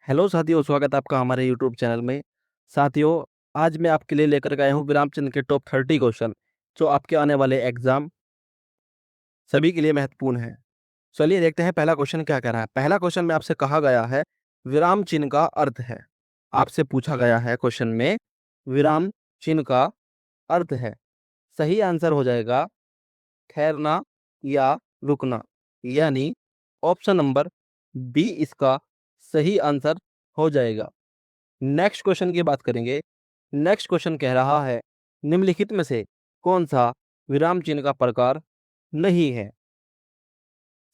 Hello साथियों, स्वागत है आपका हमारे यूट्यूब चैनल में। साथियों, आज मैं आपके लिए लेकर के आया हूँ विराम चिन्ह के टॉप 30 क्वेश्चन जो आपके आने वाले एग्जाम सभी के लिए महत्वपूर्ण है। चलिए देखते हैं पहला क्वेश्चन क्या कह रहा है। पहला क्वेश्चन में आपसे कहा गया है विराम चिन्ह का अर्थ है। आपसे पूछा गया है क्वेश्चन में विराम चिन्ह का अर्थ है। सही आंसर हो जाएगा ठहरना या रुकना, यानी ऑप्शन नंबर बी इसका सही आंसर हो जाएगा। नेक्स्ट क्वेश्चन की बात करेंगे। नेक्स्ट क्वेश्चन कह रहा है निम्नलिखित में से कौन सा विराम चिन्ह का प्रकार नहीं है।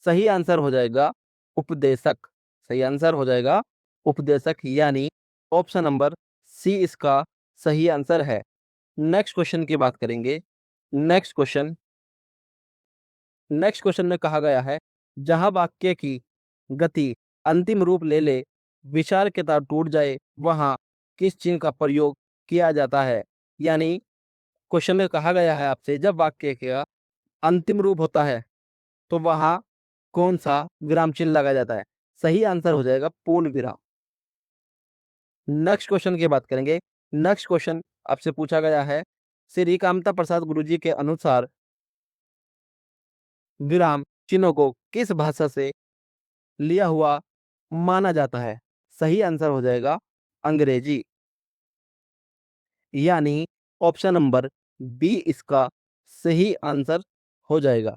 सही आंसर हो जाएगा उपदेशक। सही आंसर हो जाएगा उपदेशक, यानी ऑप्शन नंबर सी इसका सही आंसर है। नेक्स्ट क्वेश्चन की बात करेंगे। नेक्स्ट क्वेश्चन नेक्स्ट क्वेश्चन में कहा गया है जहां वाक्य की गति अंतिम रूप ले ले, विचार के तार टूट जाए, वहां किस चिन्ह का प्रयोग किया जाता है। यानी क्वेश्चन में कहा गया है आपसे जब वाक्य का अंतिम रूप होता है तो वहां कौन सा विराम चिन्ह लगाया जाता है। सही आंसर हो जाएगा पूर्ण विराम। नेक्स्ट क्वेश्चन की बात करेंगे। नेक्स्ट क्वेश्चन आपसे पूछा गया है श्री कामता प्रसाद गुरुजी के अनुसार विराम चिन्हों को किस भाषा से लिया हुआ माना जाता है। सही आंसर हो जाएगा अंग्रेजी, यानी ऑप्शन नंबर बी इसका सही आंसर हो जाएगा।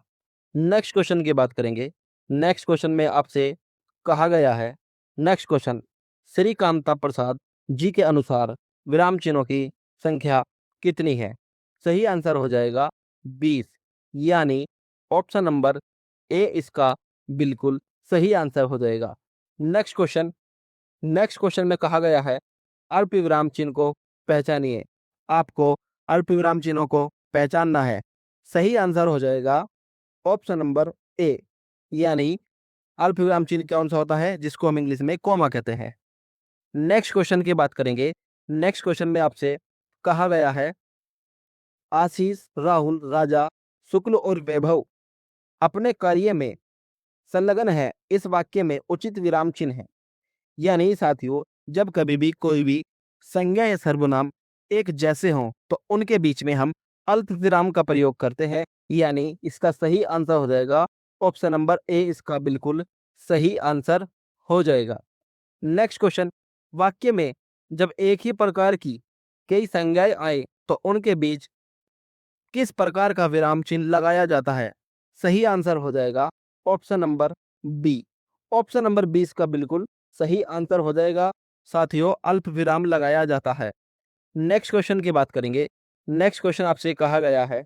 नेक्स्ट क्वेश्चन की बात करेंगे। नेक्स्ट क्वेश्चन में आपसे कहा गया है नेक्स्ट क्वेश्चन श्री कामता प्रसाद जी के अनुसार विराम चिन्हों की संख्या कितनी है। सही आंसर हो जाएगा 20, यानी ऑप्शन नंबर ए इसका बिल्कुल सही आंसर हो जाएगा। नेक्स्ट क्वेश्चन में कहा गया है अल्प विराम चिन्ह को पहचानिए। आपको अल्प विराम चिन्हों को पहचानना है। सही आंसर हो जाएगा ऑप्शन नंबर ए, यानी अल्प विराम चिन्ह कौन सा होता है जिसको हम इंग्लिश में कॉमा कहते हैं। नेक्स्ट क्वेश्चन की बात करेंगे। नेक्स्ट क्वेश्चन में आपसे कहा गया है आशीष, राहुल, राजा, शुक्ल और वैभव अपने कार्य में संलग्न है, इस वाक्य में उचित विराम चिन्ह है। यानी साथियों, जब कभी भी कोई भी संज्ञा या सर्वनाम एक जैसे हों तो उनके बीच में हम अल्प विराम का प्रयोग करते हैं, यानी इसका सही आंसर हो जाएगा ऑप्शन नंबर ए इसका बिल्कुल सही आंसर हो जाएगा। नेक्स्ट क्वेश्चन वाक्य में जब एक ही प्रकार की कई संज्ञाएं आए तो उनके बीच किस प्रकार का विराम चिन्ह लगाया जाता है। सही आंसर हो जाएगा option number B. Option number 20 का बिल्कुल सही आंसर हो जाएगा। साथियों, अल्प विराम लगाया जाता है। नेक्स्ट क्वेश्चन की बात करेंगे। नेक्स्ट क्वेश्चन आपसे कहा गया है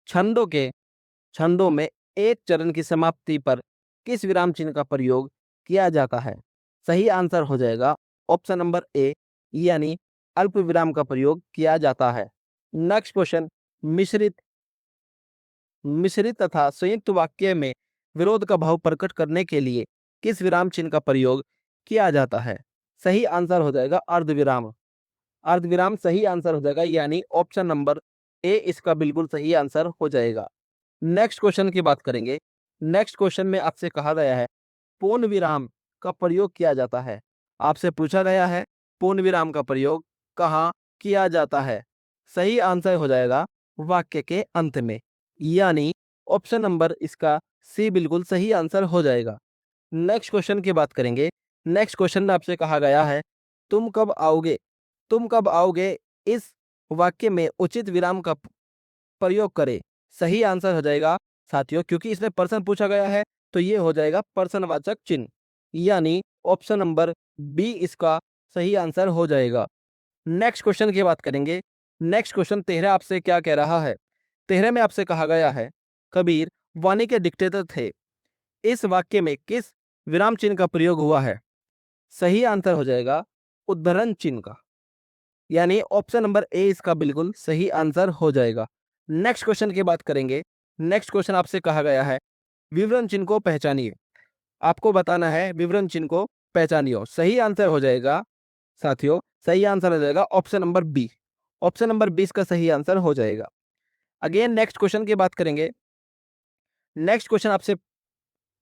छंदों में एक चरण की समाप्ति पर किस विराम चिन्ह का प्रयोग किया जाता है। सही आंसर हो जाएगा ऑप्शन नंबर ए, यानी अल्प विराम का प्रयोग किया जाता है। नेक्स्ट क्वेश्चन मिश्रित मिश्रित तथा संयुक्त वाक्य में विरोध का भाव प्रकट करने के लिए किस विराम चिन्ह का प्रयोग किया जाता है। सही आंसर हो जाएगा अर्धविराम। अर्धविराम सही आंसर हो जाएगा, यानी ऑप्शन नंबर ए इसका बिल्कुल सही आंसर हो जाएगा। नेक्स्ट क्वेश्चन की बात करेंगे। नेक्स्ट क्वेश्चन में आपसे कहा गया है पूर्ण विराम का प्रयोग किया जाता है। आपसे पूछा गया है पूर्ण विराम का प्रयोग कहाँ किया जाता है। सही आंसर हो जाएगा वाक्य के अंत में, यानी ऑप्शन नंबर इसका सी बिल्कुल सही आंसर हो जाएगा। नेक्स्ट क्वेश्चन की बात करेंगे। नेक्स्ट क्वेश्चन में आपसे कहा गया है तुम कब आओगे। तुम कब आओगे इस वाक्य में उचित विराम का प्रयोग करें। सही आंसर हो जाएगा साथियों, क्योंकि इसमें पर्सन पूछा गया है तो ये हो जाएगा पर्सनवाचक चिन्ह, यानी ऑप्शन नंबर बी इसका सही आंसर हो जाएगा। नेक्स्ट क्वेश्चन की बात करेंगे। नेक्स्ट क्वेश्चन 13 आपसे क्या कह रहा है। 13 में आपसे कहा गया है कबीर वाणी के डिक्टेटर थे, इस वाक्य में किस विराम चिन्ह का प्रयोग हुआ है। सही आंसर हो जाएगा उद्धरण चिन्ह का, यानी ऑप्शन नंबर ए इसका बिल्कुल सही आंसर हो जाएगा। नेक्स्ट क्वेश्चन की बात करेंगे। नेक्स्ट क्वेश्चन आपसे कहा गया है विवरण चिन्ह को पहचानिए। आपको बताना है विवरण चिन्ह को पहचानिए। सही आंसर हो जाएगा साथियों, सही आंसर हो जाएगा option number B. Option number 20 का सही आंसर हो जाएगा। अगेन नेक्स्ट क्वेश्चन की बात करेंगे। नेक्स्ट क्वेश्चन आपसे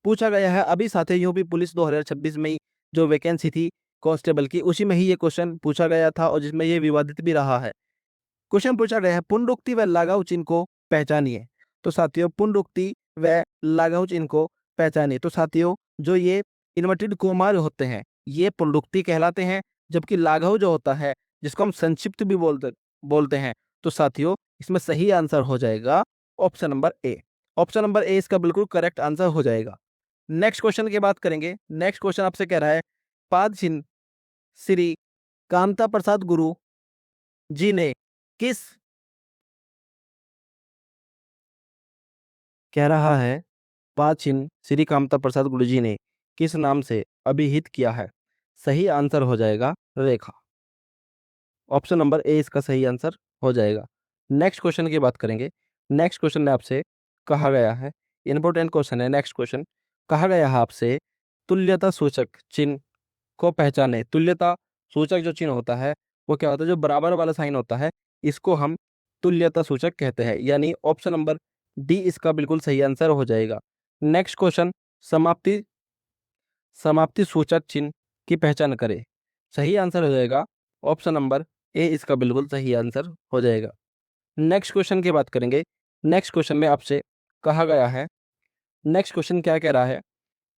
पूछा गया है अभी साथियों यूपी पुलिस 2026 में जो वैकेंसी थी कांस्टेबल की, उसी में ही ये क्वेश्चन पूछा गया था और जिसमें ये विवादित भी रहा है। क्वेश्चन पूछा गया है पुनरुक्ति व लगाऊ चिन्ह को पहचानिए। तो साथियों पुनरुक्ति व लगाऊ चिन्ह को पहचानिए। तो साथियों जो ये इन्वर्टेड कोमार होते हैं ये पुनरुक्ति कहलाते हैं, जबकि लाघव जो होता है जिसको हम संक्षिप्त भी बोलते बोलते हैं। तो साथियों इसमें सही आंसर हो जाएगा option number A. Option number A इसका बिल्कुल करेक्ट आंसर हो जाएगा। नेक्स्ट क्वेश्चन की बात करेंगे। नेक्स्ट क्वेश्चन आपसे कह रहा है पाद चिन्ह श्री कामता प्रसाद गुरु जी ने किस कह रहा है पाद चिन्ह श्री कामता प्रसाद गुरु जी ने किस नाम से अभिहित किया है? सही आंसर हो जाएगा रेखा। ऑप्शन नंबर ए इसका सही आंसर हो जाएगा। नेक्स्ट क्वेश्चन की बात करेंगे। नेक्स्ट क्वेश्चन में आपसे कहा गया है, इंपॉर्टेंट क्वेश्चन है। नेक्स्ट क्वेश्चन कहा गया है आपसे तुल्यता सूचक चिन्ह को पहचाने। तुल्यता सूचक जो चिन्ह होता है वो क्या होता है? जो बराबर वाला साइन होता है इसको हम तुल्यता सूचक कहते हैं, यानी ऑप्शन नंबर डी इसका बिल्कुल सही आंसर हो जाएगा। नेक्स्ट क्वेश्चन समाप्ति समाप्ति सूचक चिन्ह की पहचान करें। सही आंसर हो जाएगा ऑप्शन नंबर ए इसका बिल्कुल सही आंसर हो जाएगा। नेक्स्ट क्वेश्चन की बात करेंगे। नेक्स्ट क्वेश्चन में आपसे कहा गया है, नेक्स्ट क्वेश्चन क्या कह रहा है?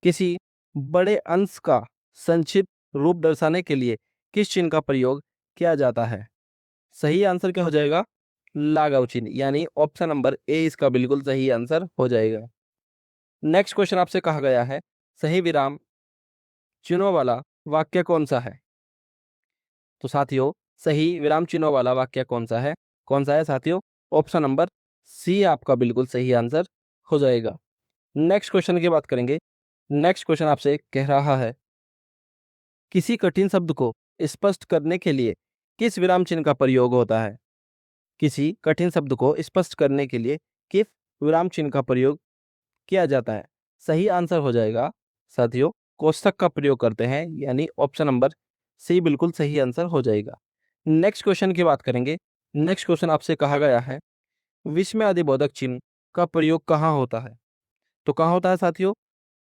किसी बड़े अंश का संक्षिप्त रूप दर्शाने के लिए किस चिन्ह का प्रयोग किया जाता है? सही आंसर क्या हो जाएगा? लाघव चिन्ह, यानी ऑप्शन नंबर ए इसका बिल्कुल सही आंसर हो जाएगा। नेक्स्ट क्वेश्चन आपसे कहा गया है सही विराम चिन्हों वाला वाक्य कौन सा है? तो साथियों सही विराम चिन्हों वाला वाक्य कौन सा है? कौन सा है साथियों? ऑप्शन नंबर सी आपका बिल्कुल सही आंसर हो जाएगा। नेक्स्ट क्वेश्चन की बात करेंगे। नेक्स्ट क्वेश्चन आपसे कह रहा है किसी कठिन शब्द को स्पष्ट करने के लिए किस विराम चिन्ह का प्रयोग होता है? किसी कठिन शब्द को स्पष्ट करने के लिए किस विराम चिन्ह का प्रयोग किया जाता है? सही आंसर हो जाएगा साथियों कोष्ठक का प्रयोग करते हैं, यानी ऑप्शन नंबर सी बिल्कुल सही आंसर हो जाएगा। नेक्स्ट क्वेश्चन की बात करेंगे। नेक्स्ट क्वेश्चन आपसे कहा गया है विस्मय अधिबोधक चिन्ह का प्रयोग कहाँ होता है? तो कहाँ होता है साथियों?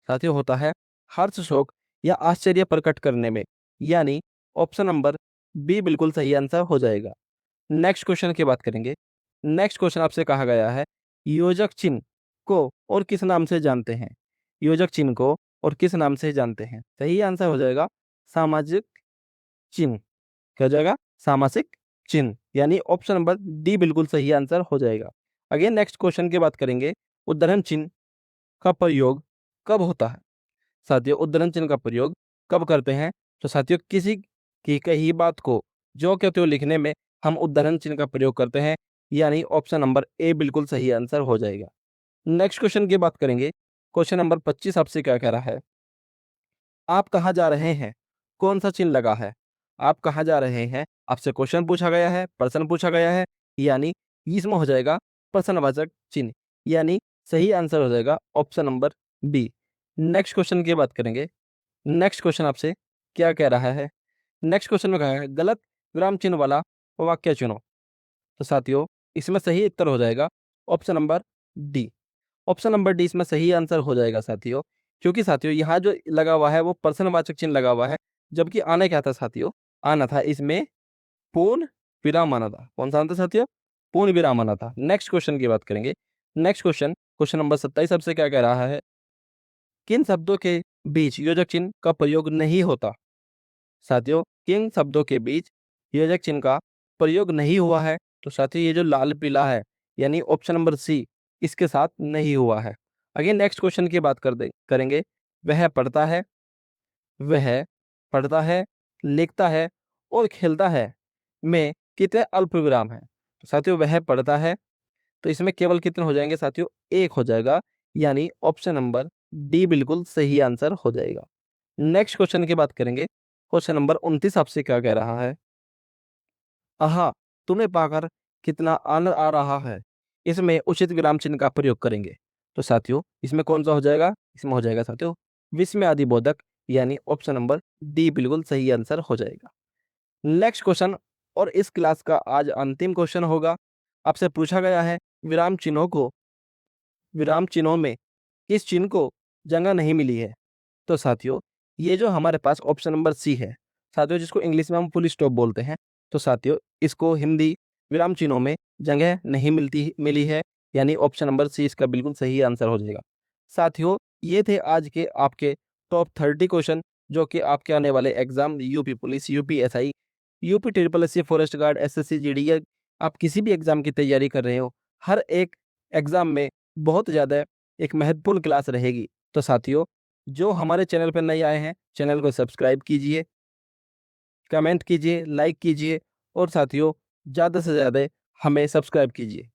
साथियों होता है हर्ष शोक या आश्चर्य प्रकट करने में, यानी ऑप्शन नंबर बी बिल्कुल सही आंसर हो जाएगा। नेक्स्ट क्वेश्चन की बात करेंगे। नेक्स्ट क्वेश्चन आपसे कहा गया है योजक चिन्ह को और किस नाम से जानते हैं? योजक चिन्ह को और किस नाम से जानते हैं? सही आंसर हो जाएगा सामाजिक चिन्ह। क्या हो जाएगा? सामासिक चिन्ह, यानी ऑप्शन नंबर डी बिल्कुल सही आंसर हो जाएगा। अगेन नेक्स्ट क्वेश्चन की बात करेंगे उद्धरण चिन्ह का प्रयोग कब होता है? साथियों उद्धरण चिन्ह का प्रयोग कब करते हैं? तो साथियों किसी की कही बात को जो क्या त्यों लिखने में हम उद्धरण चिन्ह का प्रयोग करते हैं, यानी ऑप्शन नंबर ए बिल्कुल सही आंसर हो जाएगा। नेक्स्ट क्वेश्चन की बात करेंगे। क्वेश्चन नंबर 25 आपसे क्या कह रहा है? आप कहाँ जा रहे हैं? कौन सा चिन्ह लगा है? आप कहाँ जा रहे हैं? आपसे क्वेश्चन पूछा गया है, प्रश्न पूछा गया है, यानी इसमें हो जाएगा प्रश्नवाचक चिन्ह, यानी सही आंसर हो जाएगा option number B. Next question की बात करेंगे। नेक्स्ट क्वेश्चन आपसे क्या कह रहा है? नेक्स्ट क्वेश्चन में कहा है गलत विराम चिन्ह वाला वाक्य चुनो। तो साथियों इसमें सही उत्तर हो जाएगा option number D. Option number D इसमें सही आंसर हो जाएगा साथियों, क्योंकि साथियों यहाँ जो लगा हुआ है वो प्रश्नवाचक चिन्ह लगा हुआ है, जबकि आना क्या था साथियों? आना था इसमें पूर्ण विराम आना था। कौन सा आना था साथियों? पूर्ण विराम आना था। नेक्स्ट क्वेश्चन की बात करेंगे। नेक्स्ट क्वेश्चन क्वेश्चन नंबर 27 आपसे क्या कह रहा है? किन शब्दों के बीच योजक चिन्ह का प्रयोग नहीं होता? साथियों किन शब्दों के बीच योजक चिन्ह का प्रयोग नहीं हुआ है? तो साथियों ये जो लाल पीला है, यानी ऑप्शन नंबर सी इसके साथ नहीं हुआ है। अगेन नेक्स्ट क्वेश्चन की बात करेंगे। वह पढ़ता है, वह पढ़ता है, लिखता है और खेलता है में कितने अल्प विराम हैं? तो साथियों वह पढ़ता है, तो इसमें केवल कितने हो जाएंगे साथियों? एक हो जाएगा, यानी ऑप्शन नंबर डी बिल्कुल सही आंसर हो जाएगा। नेक्स्ट क्वेश्चन की बात करेंगे। क्वेश्चन नंबर 29 आपसे क्या कह रहा है? आहा तुम्हें पाकर कितना आनंद आ रहा है, इसमें उचित विराम चिन्ह का प्रयोग करेंगे। तो साथियों इसमें कौन सा हो जाएगा? इसमें हो जाएगा साथियों विस्मय अधिबोधक, यानी ऑप्शन नंबर डी बिल्कुल सही आंसर हो जाएगा। नेक्स्ट क्वेश्चन और इस क्लास का आज अंतिम क्वेश्चन होगा। आपसे पूछा गया है विराम चिन्हों में किस चिन्ह को जगह नहीं मिली है? तो साथियों ये जो हमारे पास ऑप्शन नंबर सी है साथियों, जिसको इंग्लिश में हम फुल स्टॉप बोलते हैं, तो साथियों इसको हिंदी विराम चिन्हों में जगह नहीं मिली है, यानी ऑप्शन नंबर सी इसका बिल्कुल सही आंसर हो जाएगा। साथियों ये थे आज के आपके टॉप 30 क्वेश्चन, जो कि आपके आने वाले exam UP police, UPSI, UP triple SC, forest guard, SSC GD, या आप किसी भी एग्जाम की तैयारी कर रहे हो, हर एक एग्जाम में बहुत ज़्यादा एक महत्वपूर्ण क्लास रहेगी। तो साथियों जो हमारे चैनल पर नए आए हैं, चैनल को सब्सक्राइब कीजिए, कमेंट कीजिए, लाइक कीजिए और साथियों ज़्यादा से ज़्यादा हमें सब्सक्राइब कीजिए।